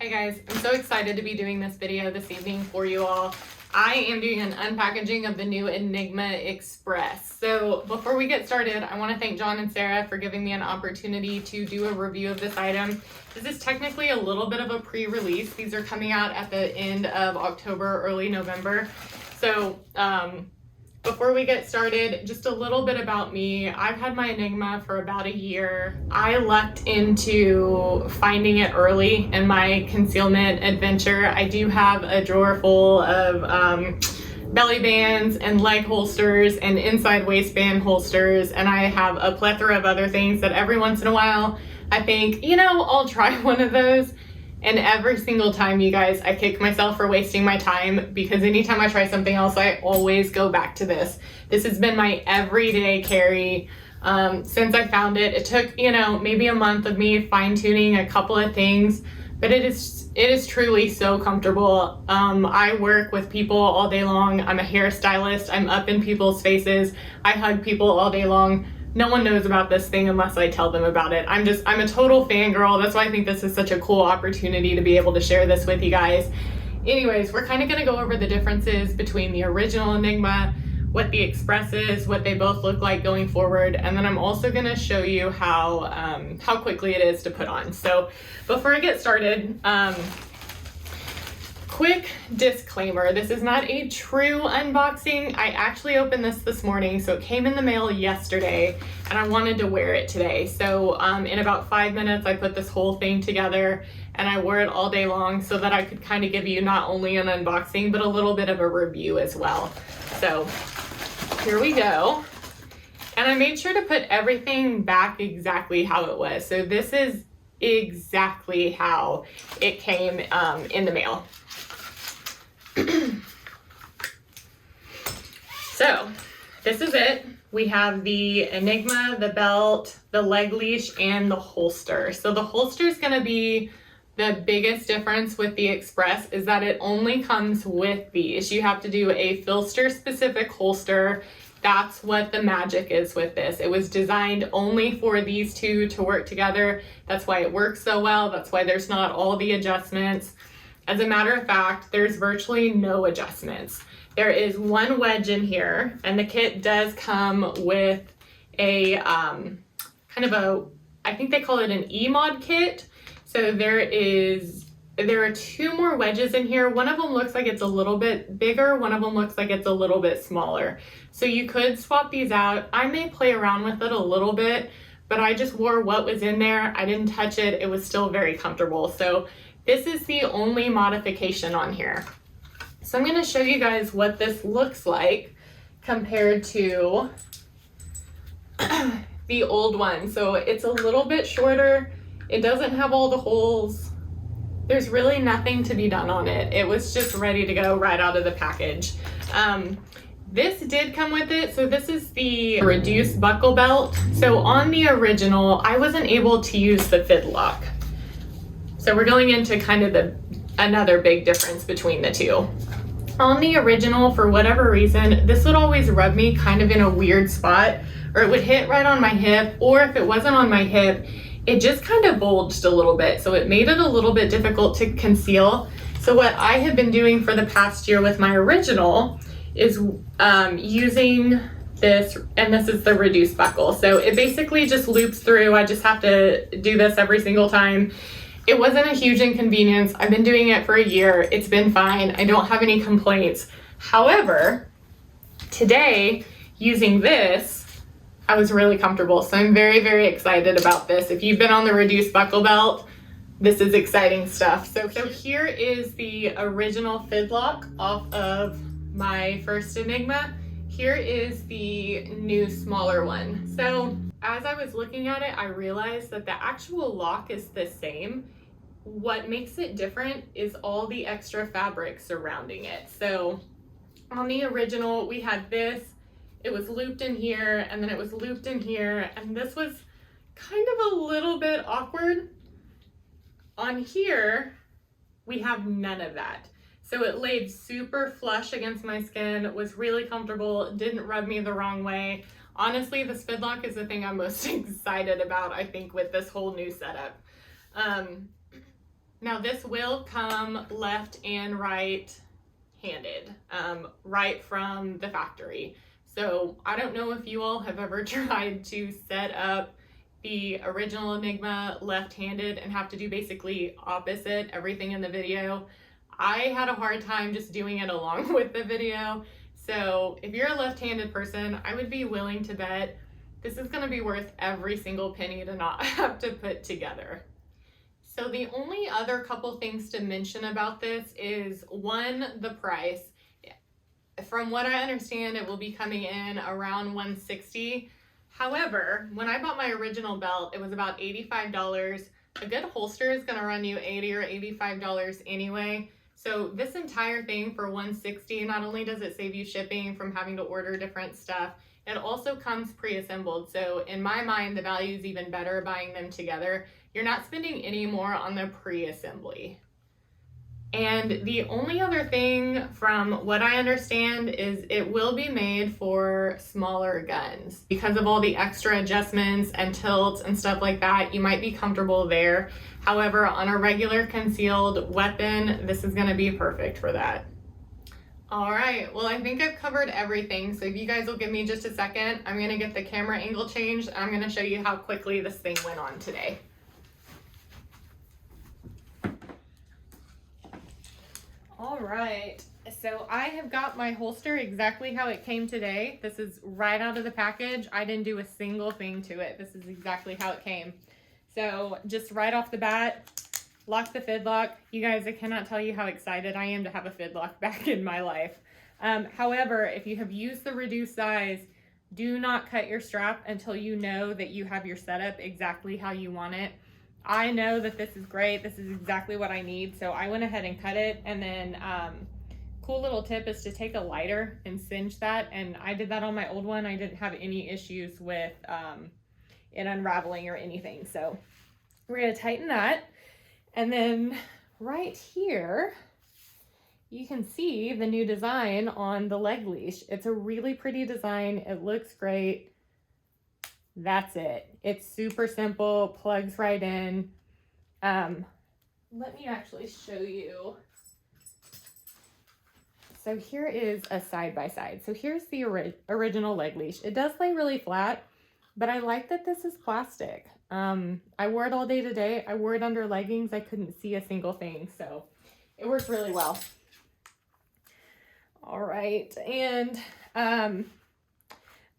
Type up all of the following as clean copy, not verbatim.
Hey guys, I'm so excited to be doing this video this evening for you all. I am doing an unpackaging of the new Enigma Express. So before we get started, I want to thank John and Sarah for giving me an opportunity to do a review of this item. This is technically a little bit of a pre-release. These are coming out at the end of October, early November. So before we get started, just a little bit about me. I've had my Enigma for about a year. I lucked into finding it early in my concealment adventure. I do have a drawer full of belly bands and leg holsters and inside waistband holsters, and I have a plethora of other things that every once in a while I think, I'll try one of those. And every single time, you guys, I kick myself for wasting my time, because anytime I try something else, I always go back to this. This has been my everyday carry since I found it. It took, maybe a month of me fine-tuning a couple of things, but it is truly so comfortable. I work with people all day long. I'm a hairstylist. I'm up in people's faces. I hug people all day long. No one knows about this thing unless I tell them about it. I'm a total fangirl. That's why I think this is such a cool opportunity to be able to share this with you guys. Anyways, we're kind of going to go over the differences between the original Enigma, what the Express is, what they both look like going forward, and then I'm also going to show you how quickly it is to put on. So before I get started, quick disclaimer, this is not a true unboxing. I actually opened this morning, so it came in the mail yesterday, and I wanted to wear it today. So in about 5 minutes, I put this whole thing together, and I wore it all day long so that I could kind of give you not only an unboxing, but a little bit of a review as well. So here we go. And I made sure to put everything back exactly how it was. So this is exactly how it came in the mail. So this is it. We have the Enigma, the belt, the leg leash, and the holster. So the holster is going to be the biggest difference with the Express, is that it only comes with these. You have to do a filster specific holster. That's what the magic is with this. It was designed only for these two to work together. That's why it works so well. That's why there's not all the adjustments. As a matter of fact, there's virtually no adjustments. There is one wedge in here, and the kit does come with a kind of I think they call it an E-mod kit. So there are two more wedges in here. One of them looks like it's a little bit bigger. One of them looks like it's a little bit smaller. So you could swap these out. I may play around with it a little bit, but I just wore what was in there. I didn't touch it. It was still very comfortable. So this is the only modification on here. So I'm going to show you guys what this looks like compared to the old one. So it's a little bit shorter. It doesn't have all the holes. There's really nothing to be done on it. It was just ready to go right out of the package. This did come with it. So this is the reduced buckle belt. So on the original, I wasn't able to use the fidlock. So we're going into kind of another big difference between the two. On the original, for whatever reason, this would always rub me kind of in a weird spot, or it would hit right on my hip, or if it wasn't on my hip, it just kind of bulged a little bit. So it made it a little bit difficult to conceal. So what I have been doing for the past year with my original is using this, and this is the reduced buckle. So it basically just loops through. I just have to do this every single time. It wasn't a huge inconvenience. I've been doing it for a year. It's been fine. I don't have any complaints. However, today, using this, I was really comfortable. So I'm very, very excited about this. If you've been on the reduced buckle belt, this is exciting stuff. So here is the original fidlock off of my first Enigma. Here is the new smaller one. So as I was looking at it, I realized that the actual lock is the same. What makes it different is all the extra fabric surrounding it. So on the original, we had this, it was looped in here, and then it was looped in here, and this was kind of a little bit awkward. On here, we have none of that. So it laid super flush against my skin, was really comfortable, didn't rub me the wrong way. Honestly, the fidlock is the thing I'm most excited about, I think, with this whole new setup. Now this will come left and right handed, right from the factory. So I don't know if you all have ever tried to set up the original Enigma left-handed and have to do basically opposite everything in the video. I had a hard time just doing it along with the video. So if you're a left-handed person, I would be willing to bet this is gonna be worth every single penny to not have to put together. So the only other couple things to mention about this is, one, the price. From what I understand, it will be coming in around $160. However, when I bought my original belt, it was about $85. A good holster is gonna run you $80 or $85 anyway. So this entire thing for $160, not only does it save you shipping from having to order different stuff, it also comes pre-assembled. So in my mind, the value is even better buying them together. You're not spending any more on the pre-assembly. And the only other thing from what I understand is it will be made for smaller guns. Because of all the extra adjustments and tilts and stuff like that, you might be comfortable there. However, on a regular concealed weapon, this is gonna be perfect for that. All right, well, I think I've covered everything. So if you guys will give me just a second, I'm gonna get the camera angle changed. I'm gonna show you how quickly this thing went on today. All right, so I have got my holster exactly how it came today. This is right out of the package. I didn't do a single thing to it. This is exactly how it came. So just right off the bat, lock the fidlock. You guys, I cannot tell you how excited I am to have a fidlock back in my life. However, if you have used the reduced size, do not cut your strap until you know that you have your setup exactly how you want it. I know that this is great. This is exactly what I need. So I went ahead and cut it. And then cool little tip is to take a lighter and singe that. And I did that on my old one. I didn't have any issues with it unraveling or anything. So we're going to tighten that. And then right here, you can see the new design on the leg leash. It's a really pretty design. It looks great. That's it. It's super simple, plugs right in. Let me actually show you. So here is a side-by-side. So here's the original leg leash. It does lay really flat, but I like that this is plastic. I wore it all day today. I wore it under leggings. I couldn't see a single thing, so it worked really well. All right, and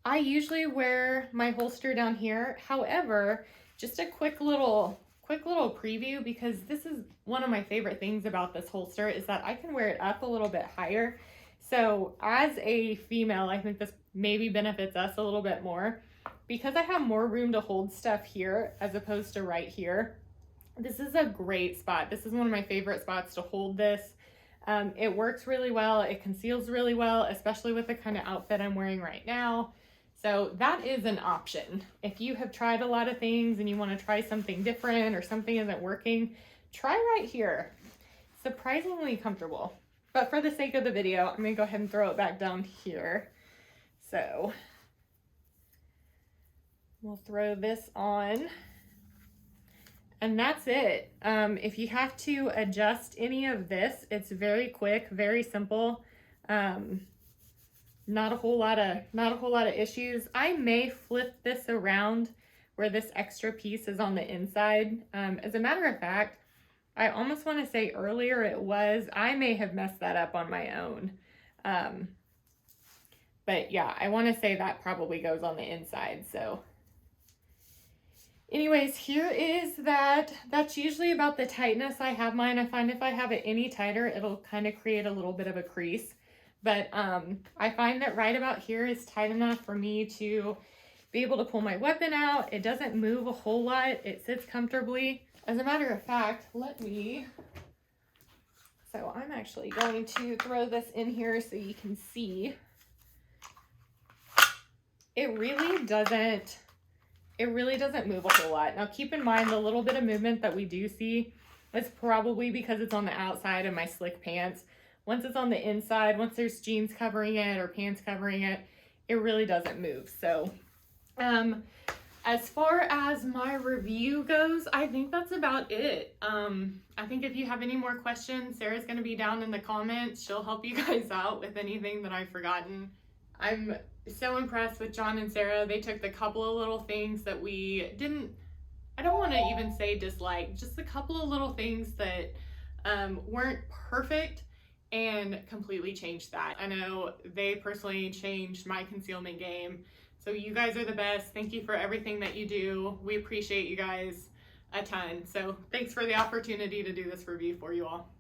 I usually wear my holster down here. However, just a quick little preview, because this is one of my favorite things about this holster is that I can wear it up a little bit higher. So as a female, I think this maybe benefits us a little bit more because I have more room to hold stuff here as opposed to right here. This is a great spot. This is one of my favorite spots to hold this. It works really well. It conceals really well, especially with the kind of outfit I'm wearing right now. So that is an option. If you have tried a lot of things and you want to try something different or something isn't working, try right here. Surprisingly comfortable. But for the sake of the video, I'm going to go ahead and throw it back down here. So we'll throw this on. And that's it. If you have to adjust any of this, it's very quick, very simple. Not a whole lot of issues. I may flip this around where this extra piece is on the inside. As a matter of fact, I almost want to say earlier it was. I may have messed that up on my own. But yeah, I want to say that probably goes on the inside. So anyways, here is that. That's usually about the tightness I have mine. I find if I have it any tighter, it'll kind of create a little bit of a crease. But I find that right about here is tight enough for me to be able to pull my weapon out. It doesn't move a whole lot. It sits comfortably. As a matter of fact, so I'm actually going to throw this in here so you can see. It really doesn't move a whole lot. Now keep in mind the little bit of movement that we do see, it's probably because it's on the outside of my slick pants. Once it's on the inside, once there's jeans covering it or pants covering it, it really doesn't move. So As far as my review goes, I think that's about it. I think if you have any more questions, Sarah's going to be down in the comments. She'll help you guys out with anything that I've forgotten. I'm so impressed with John and Sarah. They took the couple of little things that we didn't, I don't want to even say dislike, just a couple of little things that weren't perfect and completely changed that. I know they personally changed my concealment game. So you guys are the best. Thank you for everything that you do. We appreciate you guys a ton. So thanks for the opportunity to do this review for you all.